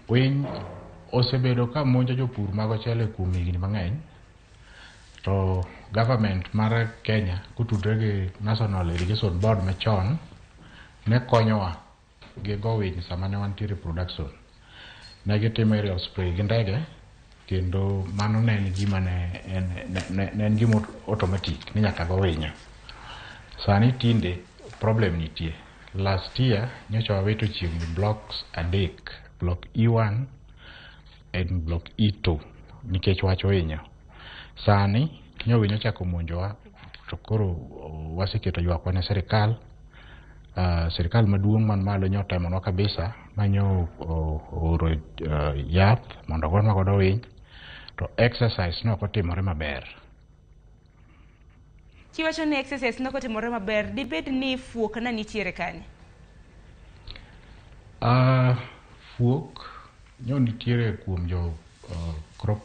Winy osebedo kamonjo jopur mag ochele kuom higni mang'eny, to government mar Kenya kotudore gi National Irrigation Board machon ne konyowa gi go winy sama ne wantiere production. Ne gitimo aerial spray gi ndege, kendo mano ne en gima en gima automatic ni nyaka go winyo. Sani tinde problem nitie. Last year nyocha waweto chiegni blocks adek, block E1 and block E2 nikech wach winyo. Sani nyo winyo chako monjowa, to koro waseketo ywak ne sirkal. Sirkal maduong' man malo nyotemonwa kabisa manyo oro yath mondo gonwa godo winy, to exercise no kotimore maber. Kiwacho ni exercise no kotimore maber, dibed ni fuok na nitiere kanye? Fuok nyo nitiere kuom jo crop